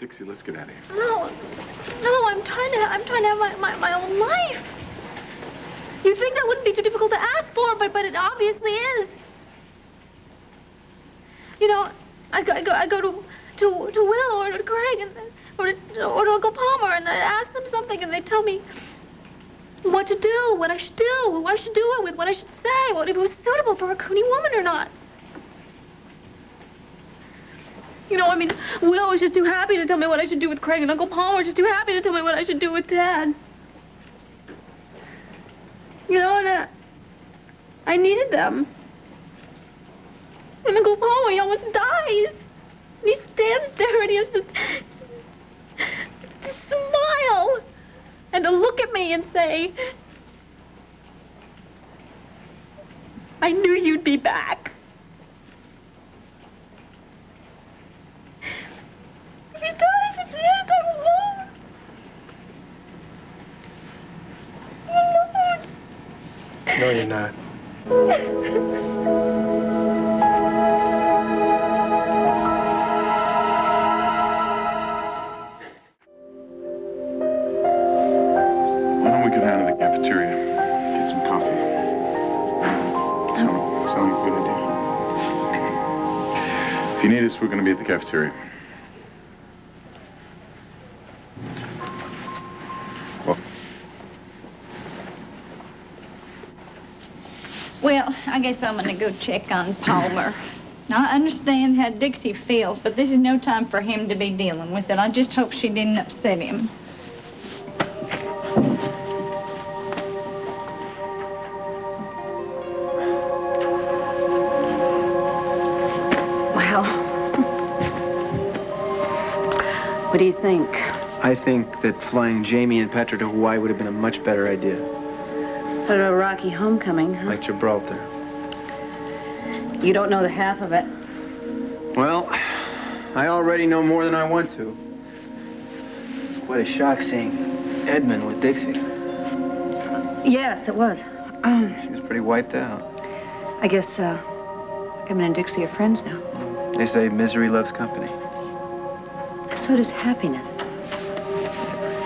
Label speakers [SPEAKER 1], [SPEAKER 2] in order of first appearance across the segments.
[SPEAKER 1] Dixie, let's get out of here.
[SPEAKER 2] No, I'm trying to have my own life. You'd think that wouldn't be too difficult to ask for, but it obviously is. You know, I go to Will or to Craig or to Uncle Palmer, and I ask them something, and they tell me what to do, what I should do, who I should do it with, what I should say, what if it was suitable for a Cooney woman or not. You know, I mean, Will was just too happy to tell me what I should do with Craig, and Uncle Palmer was just too happy to tell me what I should do with Tad. You know, and I needed them. And Uncle Palmer, he almost dies. And he stands there and he has to smile and to look at me and say, I knew you'd be back. If he dies, it's the end. I'm alone. I'm alone.
[SPEAKER 3] No, you're not.
[SPEAKER 1] Why don't we go down to the cafeteria, get some coffee? Sounds like a good idea. If you need us, we're going to be at the cafeteria.
[SPEAKER 4] Well, I guess I'm gonna go check on Palmer. Now, I understand how Dixie feels, but this is no time for him to be dealing with it. I just hope she didn't upset him.
[SPEAKER 5] Well, what do you think?
[SPEAKER 3] I think that flying Jamie and Petra to Hawaii would have been a much better idea.
[SPEAKER 5] Sort of a rocky homecoming, huh?
[SPEAKER 3] Like Gibraltar.
[SPEAKER 5] You don't know the half of it.
[SPEAKER 3] Well, I already know more than I want to. It's quite a shock seeing Edmund with Dixie.
[SPEAKER 5] Yes, it was.
[SPEAKER 3] She was pretty wiped out.
[SPEAKER 5] I guess, Edmund and Dixie are friends now.
[SPEAKER 3] They say misery loves company.
[SPEAKER 5] So does happiness.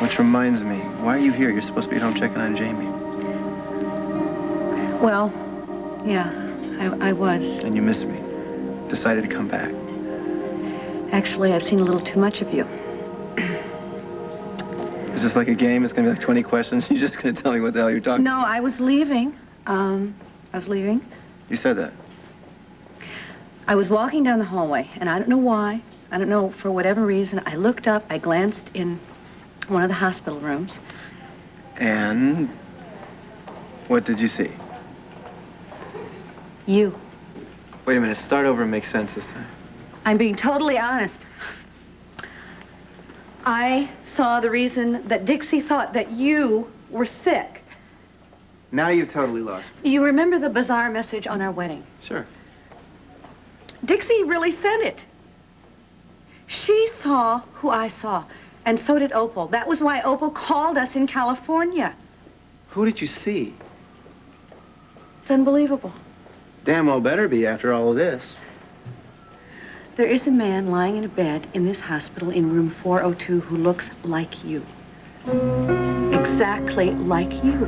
[SPEAKER 3] Which reminds me, why are you here? You're supposed to be at home checking on Jamie.
[SPEAKER 5] Well, yeah, I was.
[SPEAKER 3] And you missed me. Decided to come back.
[SPEAKER 5] Actually, I've seen a little too much of you.
[SPEAKER 3] Is this like a game? It's gonna be like 20 questions? You're just gonna tell me what the hell you're talking about?
[SPEAKER 5] No, I was leaving. I was leaving.
[SPEAKER 3] You said that.
[SPEAKER 5] I was walking down the hallway, and I don't know why. I don't know, for whatever reason. I looked up, I glanced in one of the hospital rooms.
[SPEAKER 3] And what did you see?
[SPEAKER 5] You.
[SPEAKER 3] Wait a minute, start over and make sense this time.
[SPEAKER 5] I'm being totally honest. I saw the reason that Dixie thought that you were sick.
[SPEAKER 3] Now you've totally lost me.
[SPEAKER 5] You remember the bizarre message on our wedding?
[SPEAKER 3] Sure.
[SPEAKER 5] Dixie really said it. She saw who I saw, and so did Opal. That was why Opal called us in California.
[SPEAKER 3] Who did you see?
[SPEAKER 5] It's unbelievable.
[SPEAKER 3] Damn well better be after all of this.
[SPEAKER 5] There is a man lying in a bed in this hospital in room 402 who looks like you. Exactly like you.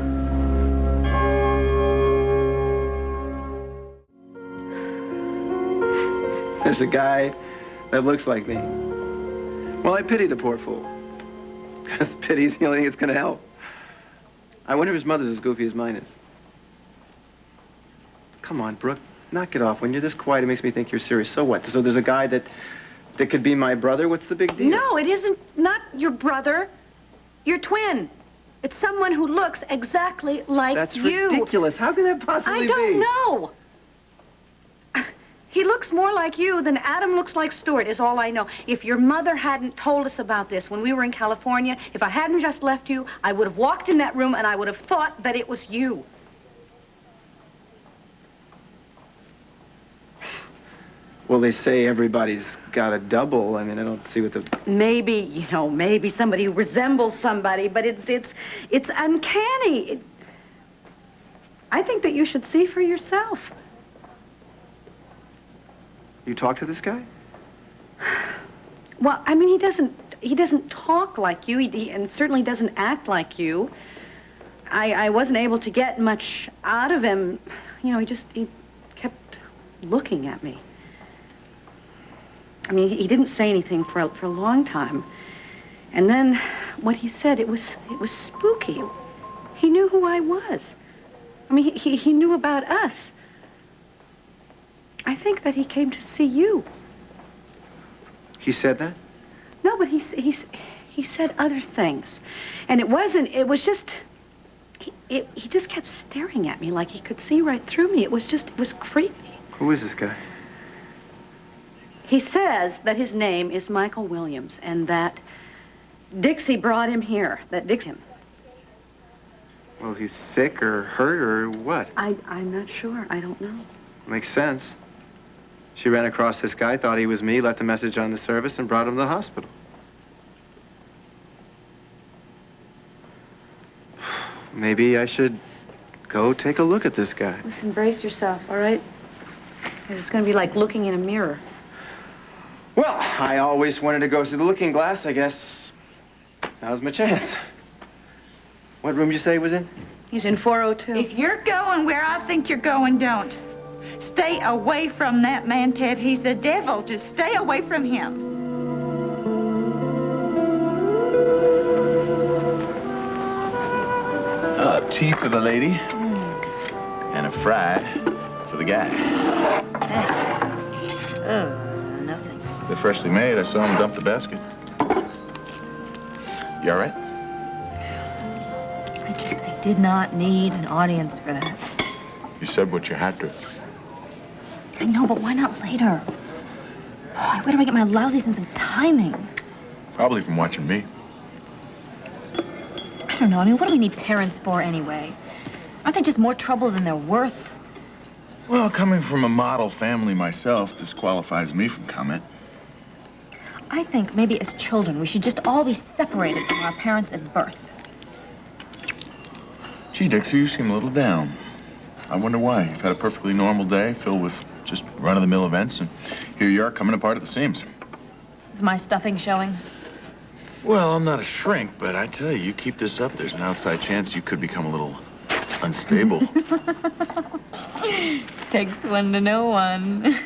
[SPEAKER 3] There's a guy that looks like me. Well, I pity the poor fool. Because pity's the only thing that's gonna help. I wonder if his mother's as goofy as mine is. Come on, Brooke, knock it off. When you're this quiet, it makes me think you're serious. So what? So there's a guy that could be my brother? What's the big deal?
[SPEAKER 5] No, it isn't. Not your brother. Your twin. It's someone who looks exactly like
[SPEAKER 3] That's
[SPEAKER 5] you.
[SPEAKER 3] That's ridiculous. How could that possibly be?
[SPEAKER 5] I don't know. He looks more like you than Adam looks like Stuart, is all I know. If your mother hadn't told us about this when we were in California, if I hadn't just left you, I would have walked in that room and I would have thought that it was you.
[SPEAKER 3] Well, they say everybody's got a double. I mean, I don't see what the...
[SPEAKER 5] Maybe, you know, maybe somebody who resembles somebody, but it's uncanny. I think that you should see for yourself.
[SPEAKER 3] You talk to this guy?
[SPEAKER 5] Well, I mean, he doesn't he doesn't talk like you, and certainly doesn't act like you. I wasn't able to get much out of him. You know, he kept looking at me. I mean, he didn't say anything for a long time. And then what he said, it was spooky. He knew who I was. I mean, he knew about us. I think that he came to see you.
[SPEAKER 3] He said that?
[SPEAKER 5] No, but he said other things. And it was just, he just kept staring at me like he could see right through me. It was creepy.
[SPEAKER 3] Who is this guy?
[SPEAKER 5] He says that his name is Michael Williams and that Dixie brought him here, that Dixie.
[SPEAKER 3] Well, he's sick or hurt or what?
[SPEAKER 5] I'm not sure. I don't know.
[SPEAKER 3] Makes sense. She ran across this guy, thought he was me, left a message on the service, and brought him to the hospital. Maybe I should go take a look at this guy.
[SPEAKER 5] Listen, brace yourself, all right? 'Cause it's going to be like looking in a mirror.
[SPEAKER 3] Well, I always wanted to go through the looking glass, I guess. Now's my chance. What room did you say he was in?
[SPEAKER 5] He's in 402.
[SPEAKER 4] If you're going where I think you're going, don't. Stay away from that man, Ted. He's the devil. Just stay away from him.
[SPEAKER 1] Tea for the lady. And a fried for the guy.
[SPEAKER 2] Thanks. No thanks.
[SPEAKER 1] They're freshly made. I saw him dump the basket. You all right?
[SPEAKER 2] I did not need an audience for that.
[SPEAKER 1] You said what you had to.
[SPEAKER 2] I know, but why not later? Boy, where do I get my lousy sense of timing?
[SPEAKER 1] Probably from watching me.
[SPEAKER 2] I don't know. I mean, what do we need parents for anyway? Aren't they just more trouble than they're worth?
[SPEAKER 1] Well, coming from a model family myself disqualifies me from comment.
[SPEAKER 2] I think maybe as children, we should just all be separated from our parents at birth.
[SPEAKER 1] Gee, Dixie, you seem a little down. I wonder why. You've had a perfectly normal day filled with just run-of-the-mill events, and here you are coming apart at the seams.
[SPEAKER 2] Is my stuffing showing?
[SPEAKER 1] Well, I'm not a shrink, but I tell you, you keep this up, there's an outside chance you could become a little unstable.
[SPEAKER 2] Takes one to know one.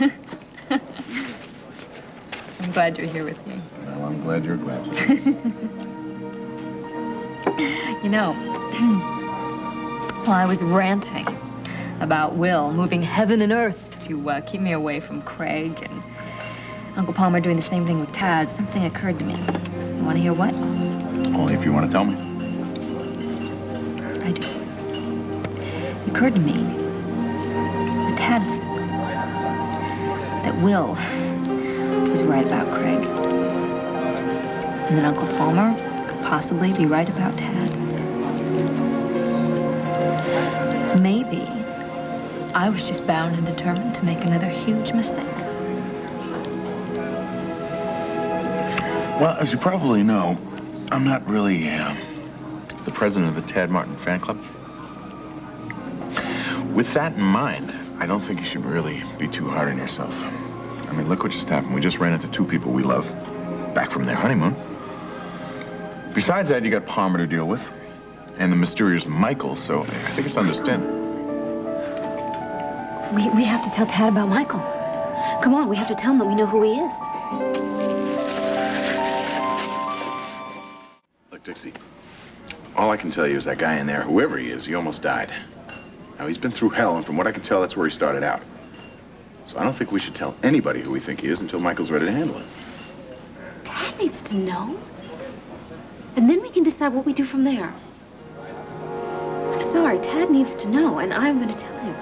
[SPEAKER 2] I'm glad you're here with me.
[SPEAKER 1] Well, I'm glad you're glad.
[SPEAKER 2] You know, while I was ranting about Will moving heaven and earth to keep me away from Craig and Uncle Palmer doing the same thing with Tad, something occurred to me. You want to hear what?
[SPEAKER 1] Only if you want to tell me.
[SPEAKER 2] I do. It occurred to me that Tad was... that Will was right about Craig. And that Uncle Palmer could possibly be right about Tad. Maybe I was just bound and determined to make another huge mistake.
[SPEAKER 1] Well, as you probably know, I'm not really the president of the Tad Martin fan club. With that in mind, I don't think you should really be too hard on yourself. I mean, look what just happened. We just ran into two people we love, back from their honeymoon. Besides that, you got Palmer to deal with, and the mysterious Michael, so I think it's understandable.
[SPEAKER 2] We have to tell Tad about Michael. Come on, we have to tell him that we know who he is.
[SPEAKER 1] Look, Dixie, all I can tell you is that guy in there, whoever he is, he almost died. Now, he's been through hell, and from what I can tell, that's where he started out. So I don't think we should tell anybody who we think he is until Michael's ready to handle it.
[SPEAKER 2] Tad needs to know. And then we can decide what we do from there. I'm sorry, Tad needs to know, and I'm going to tell him.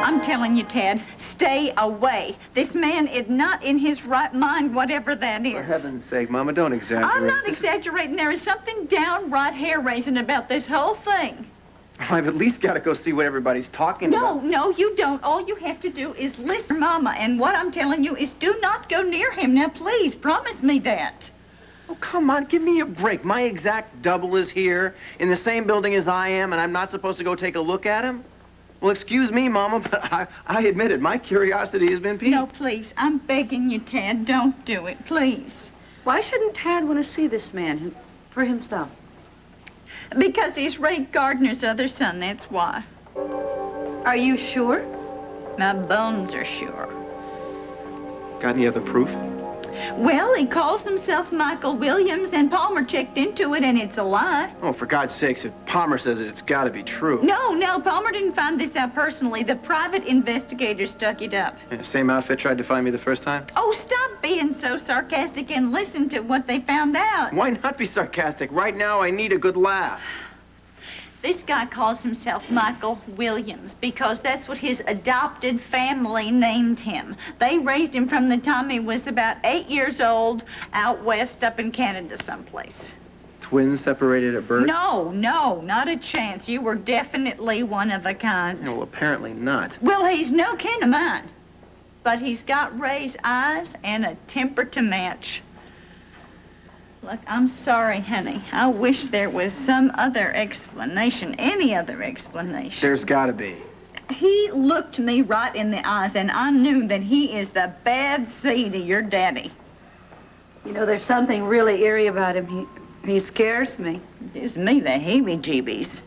[SPEAKER 4] I'm telling you, Ted, stay away. This man is not in his right mind, whatever that is.
[SPEAKER 3] For heaven's sake, Mama, don't exaggerate.
[SPEAKER 4] I'm not exaggerating. There is something downright hair-raising about this whole thing.
[SPEAKER 3] I've at least got to go see what everybody's talking about.
[SPEAKER 4] No, you don't. All you have to do is listen, Mama. And what I'm telling you is do not go near him. Now, please, promise me that.
[SPEAKER 3] Oh, come on, give me a break. My exact double is here in the same building as I am, and I'm not supposed to go take a look at him? Well, excuse me, Mama, but I admit it. My curiosity has been piqued.
[SPEAKER 4] No, please. I'm begging you, Tad. Don't do it, please.
[SPEAKER 5] Why shouldn't Tad want to see this man for himself?
[SPEAKER 4] Because he's Ray Gardner's other son, that's why.
[SPEAKER 5] Are you sure?
[SPEAKER 4] My bones are sure.
[SPEAKER 3] Got any other proof?
[SPEAKER 4] Well, he calls himself Michael Williams, and Palmer checked into it, and it's a lie.
[SPEAKER 3] Oh, for God's sakes, if Palmer says it, it's got to be true.
[SPEAKER 4] No, Palmer didn't find this out personally. The private investigator stuck it up.
[SPEAKER 3] Yeah, same outfit tried to find me the first time?
[SPEAKER 4] Oh, stop being so sarcastic and listen to what they found out.
[SPEAKER 3] Why not be sarcastic? Right now, I need a good laugh.
[SPEAKER 4] This guy calls himself Michael Williams because that's what his adopted family named him. They raised him from the time he was about 8 years old out west up in Canada someplace.
[SPEAKER 3] Twins separated at birth?
[SPEAKER 4] No, not a chance. You were definitely one of a kind.
[SPEAKER 3] No, well, apparently not.
[SPEAKER 4] Well, he's no kin of mine. But he's got Ray's eyes and a temper to match. Look, I'm sorry, honey. I wish there was some other explanation, any other explanation.
[SPEAKER 3] There's gotta be.
[SPEAKER 4] He looked me right in the eyes, and I knew that he is the bad seed of your daddy.
[SPEAKER 5] You know, there's something really eerie about him. He scares me.
[SPEAKER 4] Gives me the heebie-jeebies.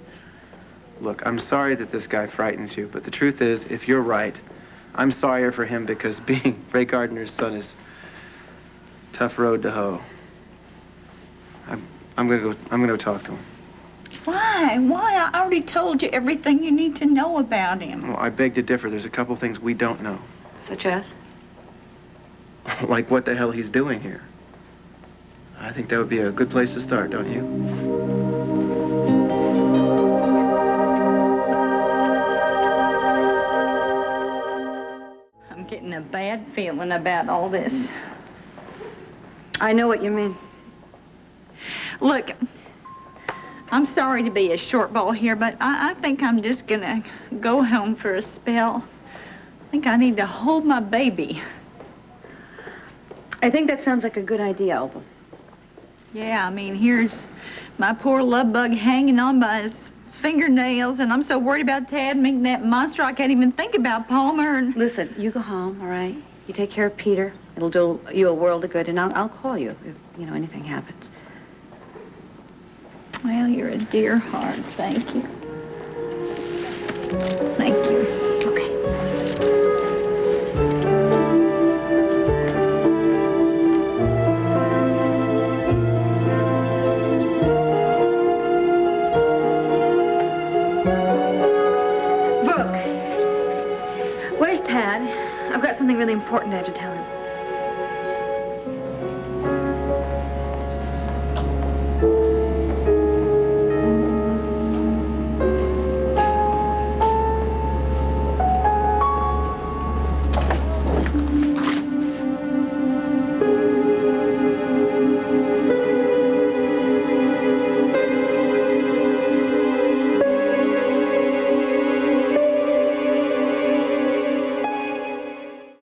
[SPEAKER 3] Look, I'm sorry that this guy frightens you, but the truth is, if you're right, I'm sorrier for him because being Ray Gardner's son is a tough road to hoe. I'm gonna go talk to him.
[SPEAKER 4] Why? I already told you everything you need to know about him.
[SPEAKER 3] Well, I beg to differ. There's a couple things we don't know.
[SPEAKER 5] Such as?
[SPEAKER 3] Like what the hell he's doing here. I think that would be a good place to start, don't you?
[SPEAKER 4] I'm getting a bad feeling about all this.
[SPEAKER 5] I know what you mean.
[SPEAKER 4] Look, I'm sorry to be a shortball here, but I think I'm just gonna go home for a spell. I think I need to hold my baby.
[SPEAKER 5] I think that sounds like a good idea, Opal.
[SPEAKER 4] Yeah, I mean, here's my poor love bug hanging on by his fingernails, and I'm so worried about Tad making that monster I can't even think about Palmer. And
[SPEAKER 5] Listen, you go home, all right? You take care of Peter. It'll do you a world of good, and I'll call you if, anything happens.
[SPEAKER 4] well, you're a dear heart. Thank you. Thank you.
[SPEAKER 5] Okay. Brooke, where's Tad? I've got something really important I have to tell him.